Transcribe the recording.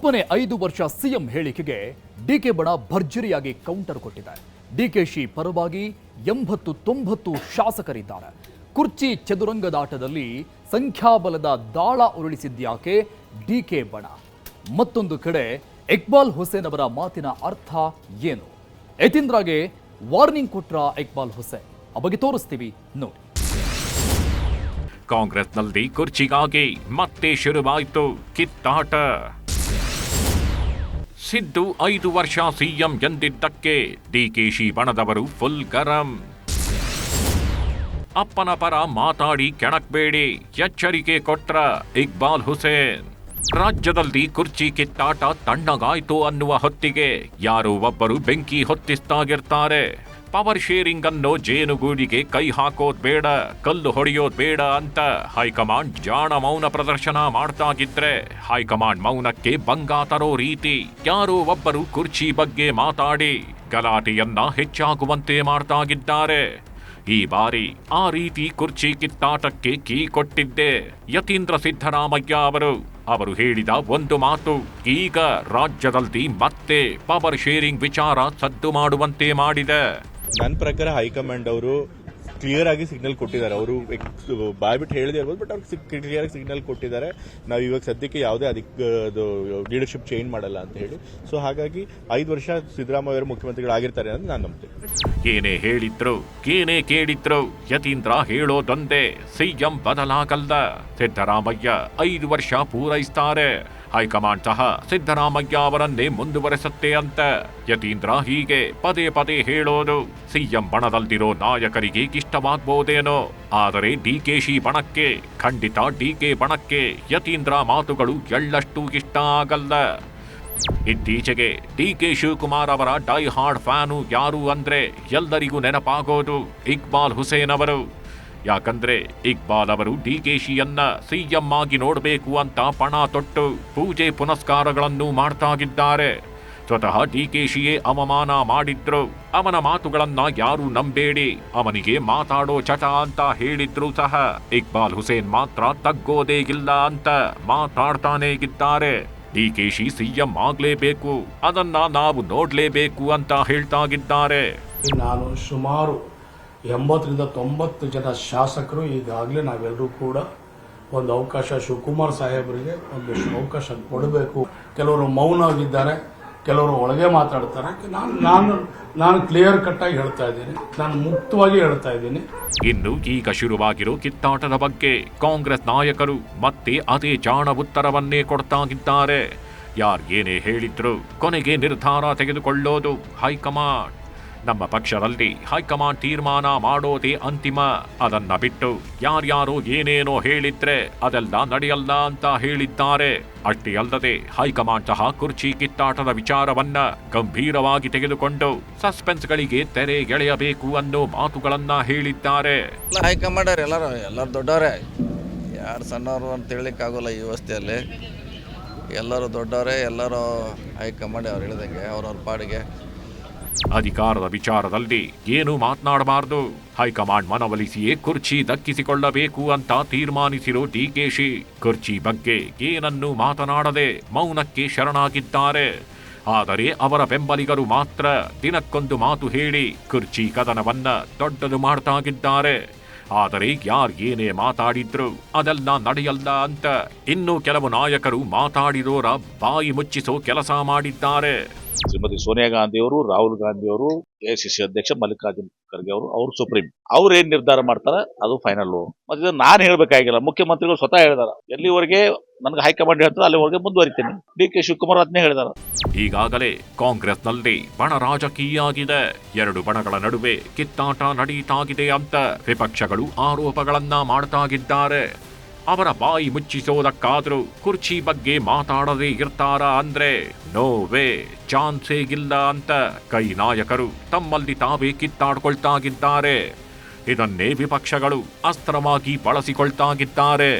ಅಪ್ಪನೇ 5 ವರ್ಷ ಸಿಎಂ ಹೇಳಿಕೆಗೆ ಡಿಕೆ ಬಣ ಭರ್ಜರಿಯಾಗಿ ಕೌಂಟರ್ ಕೊಟ್ಟಿದೆ. ಡಿಕೆಶಿ ಪರವಾಗಿ 80-90 ಶಾಸಕರಿದ್ದಾರೆ. ಕುರ್ಚಿ ಚದುರಂಗದಾಟದಲ್ಲಿ ಸಂಖ್ಯಾಬಲದ ದಾಳ ಉರುಳಿಸಿದ್ಯಾಕೆ ಡಿಕೆ ಬಣ? ಮತ್ತೊಂದು ಕಡೆ ಇಕ್ಬಾಲ್ ಹುಸೇನ್ ಅವರ ಮಾತಿನ ಅರ್ಥ ಏನು? ಯತೀಂದ್ರಗೆ ವಾರ್ನಿಂಗ್ ಕೊಟ್ರ ಇಕ್ಬಾಲ್ ಹುಸೇನ್? ಆ ಬಗ್ಗೆ ತೋರಿಸ್ತೀವಿ ನೋಡಿ. ಕಾಂಗ್ರೆಸ್ನಲ್ಲಿ ಕುರ್ಚಿಗಾಗಿ ಮತ್ತೆ ಶುರುವಾಯಿತು ಕಿತ್ತಾಟ. ಸಿದ್ದು 5 ವರ್ಷ ಸಿಎಂ ಎಂದಿದ್ದಕ್ಕೆ ಡಿಕೆಶಿ ಬಣದವರು ಫುಲ್ ಗರಂ. ಅಪ್ಪನ ಪರ ಮಾತಾಡಿ ಕೆಣಕ್ಬೇಡಿ ಎಚ್ಚರಿಕೆ ಕೊಟ್ರ ಇಕ್ಬಾಲ್ ಹುಸೇನ್. ರಾಜ್ಯದಲ್ಲಿ ಕುರ್ಚಿ ಕಿತ್ತಾಟ ತಣ್ಣಗಾಯ್ತು ಅನ್ನುವ ಹೊತ್ತಿಗೆ ಯಾರೋ ಒಬ್ಬರು ಬೆಂಕಿ ಹೊತ್ತಿಸ್ತಾಗಿರ್ತಾರೆ. ಪವರ್ ಶೇರಿಂಗ್ ಅನ್ನೋ ಜೇನುಗೂಡಿಗೆ ಕೈ ಹಾಕೋದ್ ಬೇಡ, ಕಲ್ಲು ಹೊಡೆಯೋದ್ ಬೇಡ ಅಂತ ಹೈಕಮಾಂಡ್ ಜಾಣ ಮೌನ ಪ್ರದರ್ಶನ ಮಾಡ್ತಾಗಿದ್ರೆ ಹೈಕಮಾಂಡ್ ಮೌನಕ್ಕೆ ಭಂಗ ತರೋ ರೀತಿ ಯಾರೋ ಒಬ್ಬರು ಕುರ್ಚಿ ಬಗ್ಗೆ ಮಾತಾಡಿ ಗಲಾಟೆಯನ್ನ ಹೆಚ್ಚಾಗುವಂತೆ ಮಾಡ್ತಾಗಿದ್ದಾರೆ. ಈ ಬಾರಿ ಆ ರೀತಿ ಕುರ್ಚಿ ಕಿತ್ತಾಟಕ್ಕೆ ಕೀ ಕೊಟ್ಟಿದ್ದೆ ಯತೀಂದ್ರ ಸಿದ್ದರಾಮಯ್ಯ ಅವರು ಹೇಳಿದ ಒಂದು ಮಾತು ಈಗ ರಾಜ್ಯದಲ್ಲಿ ಮತ್ತೆ ಪವರ್ ಶೇರಿಂಗ್ ವಿಚಾರ ಸದ್ದು ಮಾಡುವಂತೆ ಮಾಡಿದೆ. ನನ್ನ ಪ್ರಕಾರ ಹೈಕಮಾಂಡ್ ಅವರು ಕ್ಲಿಯರ್ ಆಗಿ ಸಿಗ್ನಲ್ ಕೊಟ್ಟಿದ್ದಾರೆ. ಅವರು ಬಾಯ್ಬಿಟ್ಟು ಹೇಳದೇ ಇರ್ಬೋದು, ಬಟ್ ಅವ್ರಿಗೆ ಕ್ಲಿಯರ್ ಆಗಿ ಸಿಗ್ನಲ್ ಕೊಟ್ಟಿದ್ದಾರೆ. ನಾವು ಇವಾಗ ಸದ್ಯಕ್ಕೆ ಯಾವುದೇ ಲೀಡರ್ಶಿಪ್ ಚೇಂಜ್ ಮಾಡಲ್ಲ ಅಂತ ಹೇಳಿ. ಸೊ ಹಾಗಾಗಿ 5 ವರ್ಷ ಸಿದ್ದರಾಮಯ್ಯ ಅವರು ಮುಖ್ಯಮಂತ್ರಿಗಳಾಗಿರ್ತಾರೆ ಅಂತ ನಾನು ನಂಬ್ತೀನಿ. ಏನೇ ಹೇಳಿದ್ರು ಏನೇ ಕೇಳಿದ್ರು ಯತೀಂದ್ರ ಹೇಳೋದೊಂದೇ, ಸಿಎಂ ಬದಲಾಗಲ್ಲ. ಸಿದ್ದರಾಮಯ್ಯ 5 ವರ್ಷ ಪೂರೈಸ್ತಾರೆ. ಹೈಕಮಾಂಡ್ ಸಹ ಸಿದ್ದರಾಮಯ್ಯ ಅವರನ್ನೇ ಮುಂದುವರೆಸುತ್ತೆ ಅಂತ ಯತೀಂದ್ರ ಹೀಗೆ ಪದೇ ಪದೇ ಹೇಳೋದು ಸಿಎಂ ಬಣದಲ್ಲಿರೋ ನಾಯಕರಿಗೆ ಇಷ್ಟವಾಗ್ಬೋದೇನೋ. ಆದರೆ ಡಿಕೆಶಿ ಬಣಕ್ಕೆ, ಖಂಡಿತ ಡಿಕೆ ಬಣಕ್ಕೆ ಯತೀಂದ್ರ ಮಾತುಗಳು ಎಳ್ಳಷ್ಟು ಇಷ್ಟ ಆಗಲ್ಲ. ಇತ್ತೀಚೆಗೆ ಡಿಕೆ ಶಿವಕುಮಾರ್ ಅವರ ಡೈ ಹಾರ್ಡ್ ಫ್ಯಾನು ಯಾರು ಅಂದ್ರೆ ಎಲ್ಲರಿಗೂ ನೆನಪಾಗೋದು ಇಕ್ಬಾಲ್ ಹುಸೇನ್ ಅವರು. ಯಾಕಂದ್ರೆ ಇಕ್ಬಾಲ್ ಅವರು ಡಿಕೆಶಿಯನ್ನ ಸಿಎಂ ಆಗಿ ನೋಡಬೇಕು ಅಂತ ಪಣ ತೊಟ್ಟು ಪೂಜೆ ಪುನಸ್ಕಾರಗಳನ್ನು ಮಾಡ್ತಾಗಿದ್ದಾರೆ. ಸ್ವತಃ ಡಿಕೆಶಿಯೇ ಅವಮಾನ ಮಾಡಿದ್ರು. ಅವನ ಮಾತುಗಳನ್ನ ಯಾರು ನಂಬೇಡಿ, ಅವನಿಗೆ ಮಾತಾಡೋ ಚಟ ಅಂತ ಹೇಳಿದ್ರು ಸಹ ಇಕ್ಬಾಲ್ ಹುಸೇನ್ ಮಾತ್ರ ತಗ್ಗೋದೇ ಇಲ್ಲ ಅಂತ ಮಾತಾಡ್ತಾನೇ ಇದ್ದಾರೆ. ಡಿಕೆಶಿ ಸಿಎಂ ಆಗ್ಲೇಬೇಕು, ಅದನ್ನ ನಾವು ನೋಡ್ಲೇಬೇಕು ಅಂತ ಹೇಳ್ತಾಗಿದ್ದಾರೆ. ನಾನು ಸುಮಾರು 80-90 ಜನ ಶಾಸಕರು ಈಗಾಗಲೇ ನಾವೆಲ್ಲರೂ ಕೂಡ ಒಂದು ಅವಕಾಶ, ಶಿವಕುಮಾರ್ ಸಾಹೇಬರಿಗೆ ಒಂದು ಅವಕಾಶ ಕೊಡಬೇಕು. ಕೆಲವರು ಮೌನವಾಗಿದ್ದಾರೆ, ಕೆಲವರು ಒಳಗೆ ಮಾತಾಡ್ತಾರೆ. ನಾನು ಕ್ಲಿಯರ್ ಕಟ್ ಆಗಿ ಹೇಳ್ತಾ ಇದ್ದೀನಿ, ನಾನು ಮುಕ್ತವಾಗಿ ಹೇಳ್ತಾ ಇದ್ದೀನಿ. ಇನ್ನು ಈಗ ಶುರುವಾಗಿರೋ ಕಿತ್ತಾಟದ ಬಗ್ಗೆ ಕಾಂಗ್ರೆಸ್ ನಾಯಕರು ಮತ್ತೆ ಅದೇ ಜಾಣ ಉತ್ತರವನ್ನೇ ಕೊಡ್ತಾಗಿದ್ದಾರೆ. ಯಾರು ಏನೇ ಹೇಳಿದ್ರು ಕೊನೆಗೆ ನಿರ್ಧಾರ ತೆಗೆದುಕೊಳ್ಳೋದು ಹೈಕಮಾಂಡ್. ನಮ್ಮ ಪಕ್ಷದಲ್ಲಿ ಹೈಕಮಾಂಡ್ ತೀರ್ಮಾನ ಮಾಡೋದೇ ಅಂತಿಮ. ಅದನ್ನ ಬಿಟ್ಟು ಯಾರ್ಯಾರೋ ಏನೇನೋ ಹೇಳಿದ್ರೆ ಅದೆಲ್ಲ ನಡೆಯಲ್ಲ ಅಂತ ಹೇಳಿದ್ದಾರೆ. ಅಷ್ಟೇ ಅಲ್ಲದೆ ಹೈಕಮಾಂಡ್ ಸಹ ಕುರ್ಚಿ ಕಿತ್ತಾಟದ ವಿಚಾರವನ್ನ ಗಂಭೀರವಾಗಿ ತೆಗೆದುಕೊಂಡು ಸಸ್ಪೆನ್ಸ್ಗಳಿಗೆ ತೆರೆ ಎಳೆಯಬೇಕು ಅನ್ನೋ ಮಾತುಗಳನ್ನ ಹೇಳಿದ್ದಾರೆ. ಹೈಕಮಾಂಡ್ ಎಲ್ಲರೂ ದೊಡ್ಡವರೇ, ಯಾರು ಸಣ್ಣವರು ಅಂತ ಹೇಳಲಿಕ್ಕಾಗೋಲ್ಲ. ಈ ವ್ಯವಸ್ಥೆಯಲ್ಲಿ ಎಲ್ಲರೂ ದೊಡ್ಡವರೇ, ಎಲ್ಲರೂ ಹೈಕಮಾಂಡ್ ಅವ್ರು ಹೇಳಿದಂಗೆ ಅವ್ರವ್ರ ಪಾಡಿಗೆ. ಅಧಿಕಾರದ ವಿಚಾರದಲ್ಲಿ ಏನು ಮಾತನಾಡಬಾರದು, ಹೈಕಮಾಂಡ್ ಮನವೊಲಿಸಿಯೇ ಕುರ್ಚಿ ದಕ್ಕಿಸಿಕೊಳ್ಳಬೇಕು ಅಂತ ತೀರ್ಮಾನಿಸಿರೋ ಡಿಕೆಶಿ ಕುರ್ಚಿ ಬಗ್ಗೆ ಏನನ್ನೂ ಮಾತನಾಡದೆ ಮೌನಕ್ಕೆ ಶರಣಾಗಿದ್ದಾರೆ. ಆದರೆ ಅವರ ಬೆಂಬಲಿಗರು ಮಾತ್ರ ದಿನಕ್ಕೊಂದು ಮಾತು ಹೇಳಿ ಕುರ್ಚಿ ಕದನವನ್ನ ದೊಡ್ಡದು ಮಾಡ್ತಾಗಿದ್ದಾರೆ. ಆದರೆ ಯಾರು ಏನೇ ಮಾತಾಡಿದ್ರು ಅದೆಲ್ಲ ನಡೆಯಲ್ಲ ಅಂತ ಇನ್ನು ಕೆಲವು ನಾಯಕರು ಮಾತಾಡಿರೋರ ಬಾಯಿ ಮುಚ್ಚಿಸೋ ಕೆಲಸ ಮಾಡಿದ್ದಾರೆ. ಶ್ರೀಮತಿ ಸೋನಿಯಾ ಗಾಂಧಿ ಅವರು, ರಾಹುಲ್ ಗಾಂಧಿ ಅವರು, ಎಐಸಿಸಿ ಅಧ್ಯಕ್ಷ ಮಲ್ಲಿಕಾರ್ಜುನ್ ಖರ್ಗೆ ಅವರು ಸುಪ್ರೀಂ, ಅವ್ರು ಏನ್ ನಿರ್ಧಾರ ಮಾಡ್ತಾರೆ ಅದು ಫೈನಲ್. ಮತ್ತೆ ನಾನು ಹೇಳ್ಬೇಕಾಗಿಲ್ಲ, ಮುಖ್ಯಮಂತ್ರಿಗಳು ಸ್ವತಃ ಹೇಳಿದಾರ. ಎಲ್ಲಿವರೆಗೆ ನನಗೆ ಹೈಕಮಾಂಡ್ ಹೇಳ್ತಾರೆ ಅಲ್ಲಿವರೆಗೆ ಮುಂದುವರಿತೀನಿ. ಡಿಕೆ ಶಿವಕುಮಾರ್ ಅದನ್ನೇ ಹೇಳಿದಾರ. ಈಗಾಗಲೇ ಕಾಂಗ್ರೆಸ್ನಲ್ಲಿ ಬಣ ರಾಜಕೀಯ ಆಗಿದೆ. 2 ಬಣಗಳ ನಡುವೆ ಕಿತ್ತಾಟ ನಡೀತಾಗಿದೆ ಅಂತ ವಿಪಕ್ಷಗಳು ಆರೋಪಗಳನ್ನ ಮಾಡ್ತಾಗಿದ್ದಾರೆ. ಅವರ ಬಾಯಿ ಮುಚ್ಚಿಸೋದಕ್ಕಾದ್ರೂ ಕುರ್ಚಿ ಬಗ್ಗೆ ಮಾತಾಡದೇ ಇರ್ತಾರ ಅಂದ್ರೆ ನೋ ವೇ, ಚಾನ್ಸೇ ಇಲ್ಲ ಅಂತ ಕೈ ನಾಯಕರು ತಮ್ಮಲ್ಲಿ ತಾವೇ ಕಿತ್ತಾಡ್ಕೊಳ್ತಾಗಿದ್ದಾರೆ. ಇದನ್ನೇ ವಿಪಕ್ಷಗಳು ಅಸ್ತ್ರವಾಗಿ ಬಳಸಿಕೊಳ್ತಾಗಿದ್ದಾರೆ.